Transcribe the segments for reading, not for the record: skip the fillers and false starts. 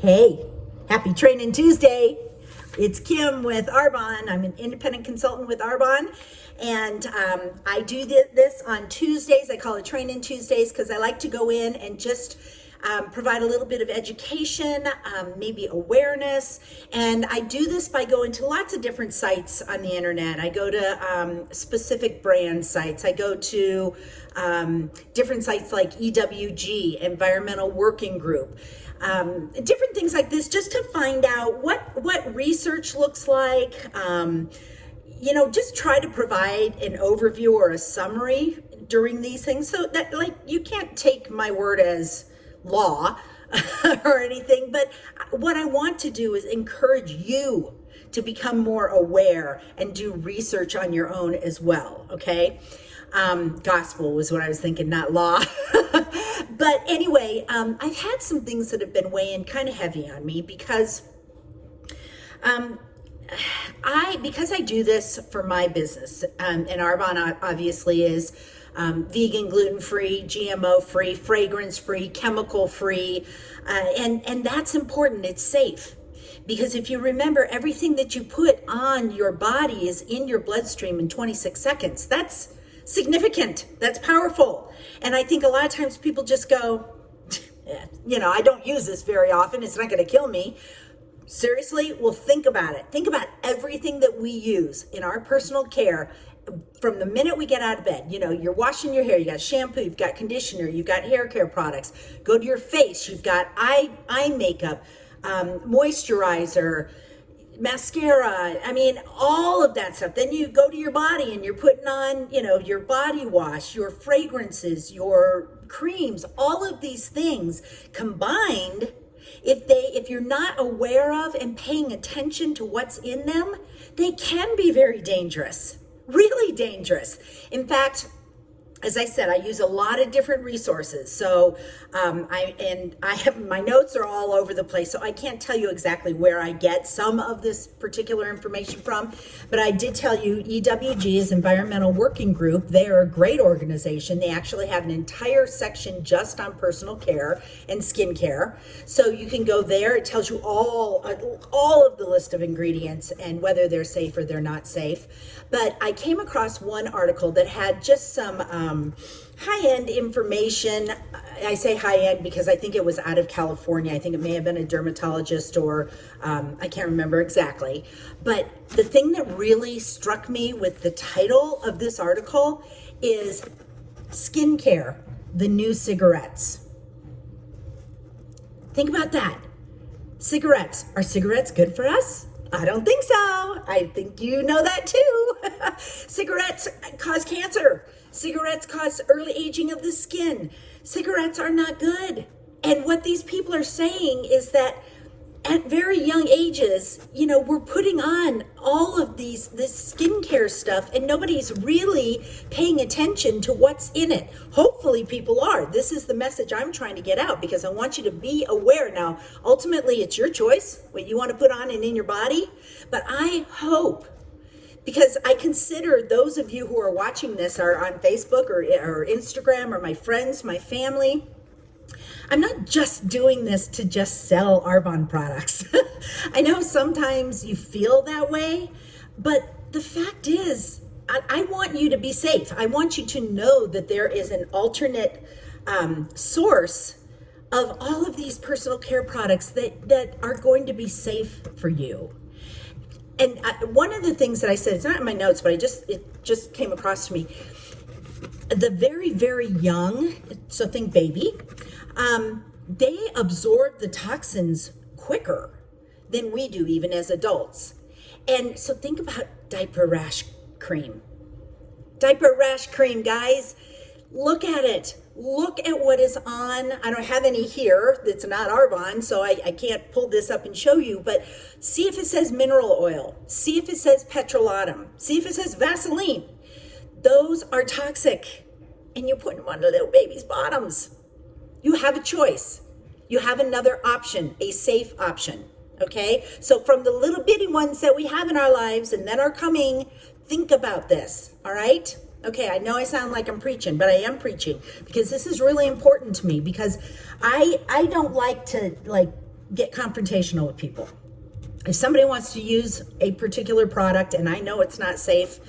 Hey, happy Training Tuesday. It's Kim with Arbonne. I'm an independent consultant with Arbonne, and I do this on Tuesdays. I call it Training Tuesdays because I like to go in and just provide a little bit of education, maybe awareness. And I do this by going to lots of different sites on the internet. I go to specific brand sites. I go to different sites like EWG, Environmental Working Group. Different things like this, just to find out what research looks like. Just try to provide an overview or a summary during these things, so that, like, you can't take my word as law or anything, but what I want to do is encourage you to become more aware and do research on your own as well. Okay. Gospel was what I was thinking, not law. But anyway, I've had some things that have been weighing kind of heavy on me because I do this for my business, and Arbonne obviously is vegan, gluten-free, GMO-free, fragrance-free, chemical-free, and that's important. It's safe. Because if you remember, everything that you put on your body is in your bloodstream in 26 seconds. That's significant. That's powerful. And I think a lot of times people just go, I don't use this very often. It's not going to kill me. Seriously? Well, think about it. Think about everything that we use in our personal care from the minute we get out of bed. You're washing your hair, you got shampoo, you've got conditioner, you've got hair care products. Go to your face, you've got eye makeup, moisturizer, mascara, all of that stuff. Then you go to your body and you're putting on, your body wash, your fragrances, your creams, all of these things combined. If you're not aware of and paying attention to what's in them, they can be very dangerous, really dangerous. In fact, as I said, I use a lot of different resources. So I have, my notes are all over the place. So I can't tell you exactly where I get some of this particular information from, but I did tell you EWG is Environmental Working Group. They are a great organization. They actually have an entire section just on personal care and skincare. So you can go there. It tells you all of the list of ingredients and whether they're safe or they're not safe. But I came across one article that had just some high-end information. I say high-end because I think it was out of California. I think it may have been a dermatologist or I can't remember exactly. But the thing that really struck me with the title of this article is Skincare, the New Cigarettes. Think about that. Cigarettes. Are cigarettes good for us? I don't think so. I think you know that too. Cigarettes cause cancer. Cigarettes cause early aging of the skin. Cigarettes are not good. And what these people are saying is that at very young ages, we're putting on all of this skincare stuff and nobody's really paying attention to what's in it. Hopefully people are. This is the message I'm trying to get out because I want you to be aware. Now, ultimately, it's your choice what you want to put on and in your body. But I hope, because I consider those of you who are watching this are on Facebook or Instagram or my friends, my family, I'm not just doing this to just sell Arbonne products. I know sometimes you feel that way, but the fact is, I want you to be safe. I want you to know that there is an alternate source of all of these personal care products that are going to be safe for you. And one of the things that I said, it's not in my notes, but it just came across to me. The very, very young, so think baby, they absorb the toxins quicker than we do, even as adults. And so think about diaper rash cream. Diaper rash cream, guys. Look at it. Look at what is on. I don't have any here. It's not Arbonne, so I can't pull this up and show you. But see if it says mineral oil. See if it says petrolatum. See if it says Vaseline. Those are toxic. And you're putting them on the little baby's bottoms. You have a choice. You have another option, a safe option. Okay? So from the little bitty ones that we have in our lives and that are coming, think about this. All right? Okay, I know I sound like I'm preaching, but I am preaching because this is really important to me because I don't like to get confrontational with people. If somebody wants to use a particular product and I know it's not safe,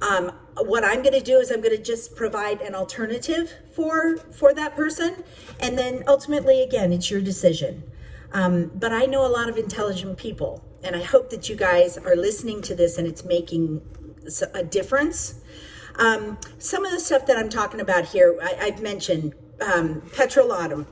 what I'm going to do is I'm going to just provide an alternative for that person. And then ultimately, again, it's your decision. But I know a lot of intelligent people, and I hope that you guys are listening to this and it's making a difference. Some of the stuff that I'm talking about here, I've mentioned petrolatum,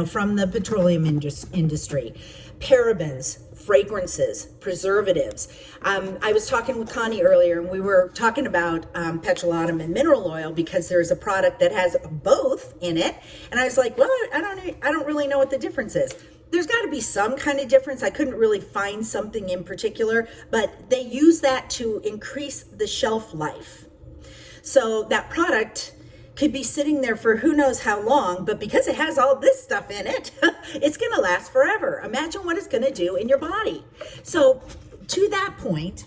from the petroleum industry, parabens, fragrances, preservatives. I was talking with Connie earlier, and we were talking about petrolatum and mineral oil because there's a product that has both in it, and I was like, well, I don't really know what the difference is. There's got to be some kind of difference. I couldn't really find something in particular, but they use that to increase the shelf life. So that product could be sitting there for who knows how long, but because it has all this stuff in it, it's going to last forever. Imagine what it's going to do in your body. So to that point,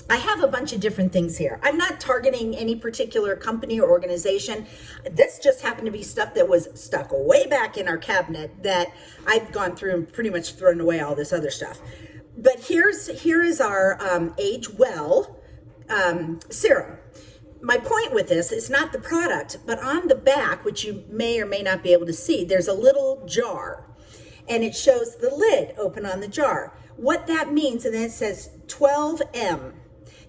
I have a bunch of different things here. I'm not targeting any particular company or organization. This just happened to be stuff that was stuck way back in our cabinet that I've gone through and pretty much thrown away all this other stuff. But here is our Age Well serum. My point with this is not the product, but on the back, which you may or may not be able to see, there's a little jar, and it shows the lid open on the jar. What that means, and then it says 12M.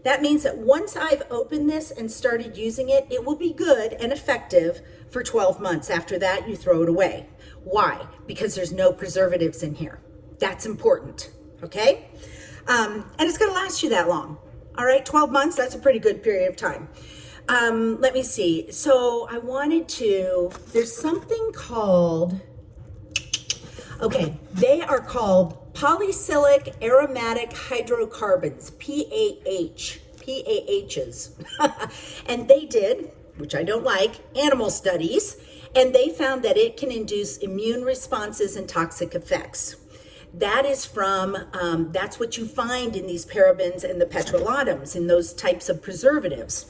That means that once I've opened this and started using it, it will be good and effective for 12 months. After that, you throw it away. Why? Because there's no preservatives in here. That's important, okay? And it's gonna last you that long. All right, 12 months, that's a pretty good period of time. Let me see. So I wanted to, there's something called, okay, they are called polycyclic aromatic hydrocarbons, PAHs. And they did, which I don't like, animal studies, and they found that it can induce immune responses and toxic effects. That is from, that's what you find in these parabens and the petrolatums, in those types of preservatives.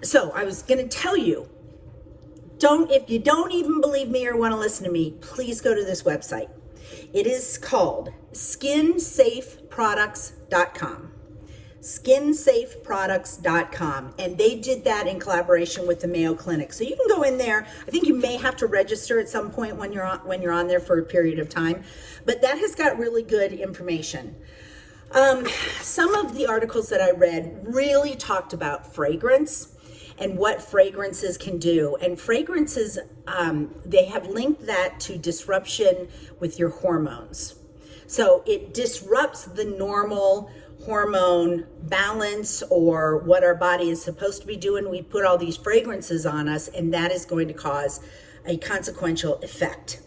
So I was going to tell you, if you don't even believe me or want to listen to me, please go to this website. It is called SkinSafeProducts.com. SkinSafeProducts.com, and they did that in collaboration with the Mayo Clinic. So you can go in there. I think you may have to register at some point when you're on there for a period of time, but that has got really good information. Some of the articles that I read really talked about fragrance and what fragrances can do. And fragrances, they have linked that to disruption with your hormones. So it disrupts the normal hormone balance or what our body is supposed to be doing. We put all these fragrances on us, and that is going to cause a consequential effect.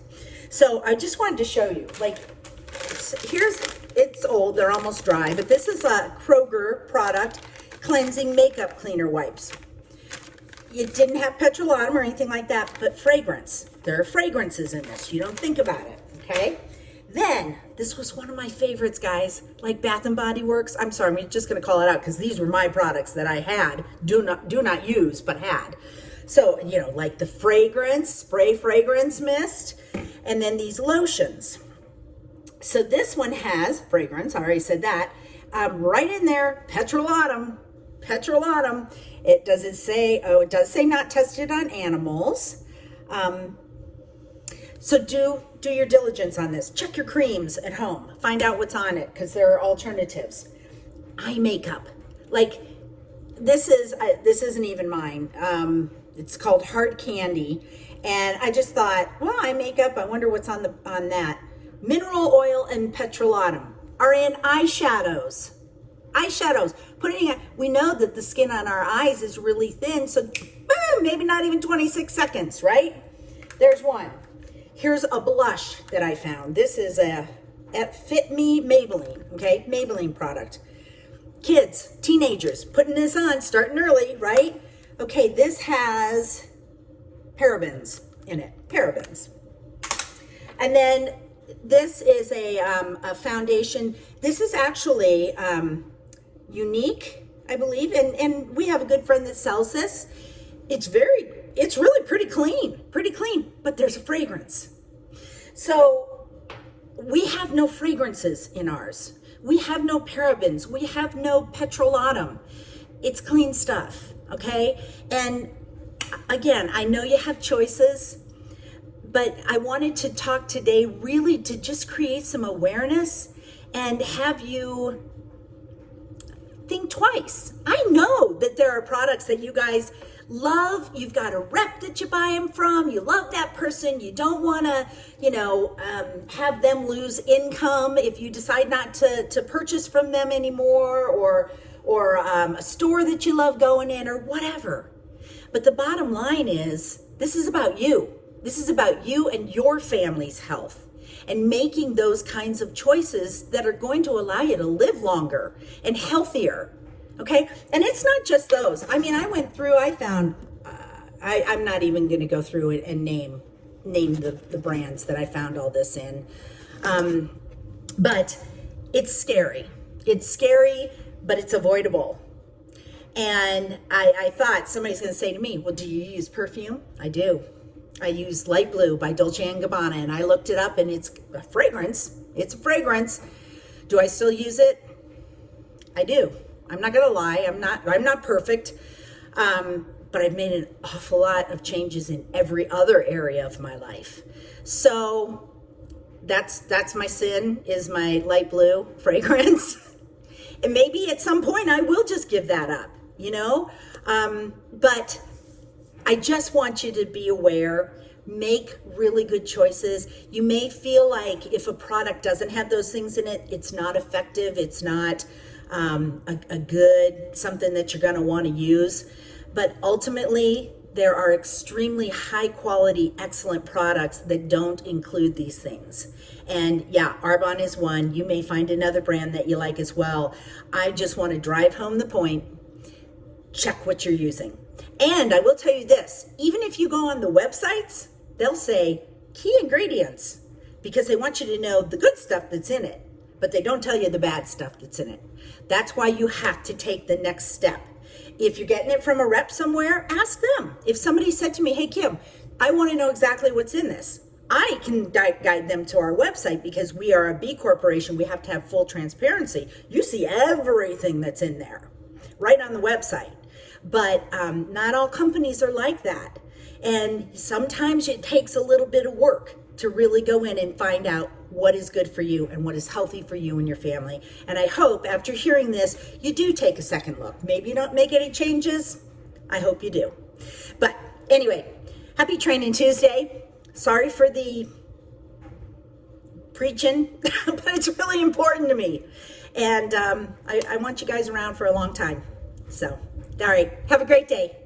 So I just wanted to show you, it's old, they're almost dry, but this is a Kroger product, cleansing makeup cleaner wipes. It didn't have petrolatum or anything like that, but fragrance. There are fragrances in this. You don't think about it, okay? Then, this was one of my favorites, guys, like Bath & Body Works. I'm sorry, I'm just going to call it out because these were my products that I had, do not use, but had. So, like the spray fragrance mist, and then these lotions. So this one has fragrance, I already said that, right in there, petrolatum. It does say not tested on animals. So do your diligence on this. Check your creams at home. Find out what's on it, because there are alternatives. Eye makeup. This isn't even mine. It's called Hard Candy. And I just thought, well, eye makeup, I wonder what's on that. Mineral oil and petrolatum are in eyeshadows. We know that the skin on our eyes is really thin, so boom, maybe not even 26 seconds, right? There's one. Here's a blush that I found. This is at Fit Me Maybelline, okay? Maybelline product. Kids, teenagers, putting this on, starting early, right? Okay, this has parabens in it, parabens. And then this is a foundation. This is actually unique, I believe, and we have a good friend that sells this. It's very it's really pretty clean, but there's a fragrance. So we have no fragrances in ours. We have no parabens. We have no petrolatum. It's clean stuff, okay? And again, I know you have choices, but I wanted to talk today really to just create some awareness and have you think twice. I know that there are products that you guys love. You've got a rep that you buy them from. You love that person. You don't want to, have them lose income if you decide not to purchase from them anymore, or a store that you love going in, or whatever. But the bottom line is, this is about you. This is about you and your family's health, and making those kinds of choices that are going to allow you to live longer and healthier. Okay. And it's not just those. I mean, I found, I'm not even going to go through it and name the brands that I found all this in. But it's scary. It's scary, but it's avoidable. And I thought somebody's going to say to me, well, do you use perfume? I do. I use Light Blue by Dolce & Gabbana, and I looked it up, and it's a fragrance. It's a fragrance. Do I still use it? I do. I'm not gonna lie. I'm not perfect, but I've made an awful lot of changes in every other area of my life. So that's my sin, is my Light Blue fragrance. And maybe at some point I will just give that up, but I just want you to be aware, make really good choices. You may feel like if a product doesn't have those things in it, it's not effective, it's not a good, something that you're gonna wanna use. But ultimately, there are extremely high quality, excellent products that don't include these things. And yeah, Arbonne is one. You may find another brand that you like as well. I just wanna drive home the point, check what you're using. And I will tell you this, even if you go on the websites, they'll say key ingredients, because they want you to know the good stuff that's in it, but they don't tell you the bad stuff that's in it. That's why you have to take the next step. If you're getting it from a rep somewhere, ask them. If somebody said to me, hey, Kim, I want to know exactly what's in this, I can guide them to our website, because we are a B Corporation. We have to have full transparency. You see everything that's in there right on the website. But not all companies are like that. And sometimes it takes a little bit of work to really go in and find out what is good for you and what is healthy for you and your family. And I hope after hearing this, you do take a second look. Maybe you don't make any changes. I hope you do. But anyway, happy Training Tuesday. Sorry for the preaching, but it's really important to me. And I want you guys around for a long time. So, all right, have a great day.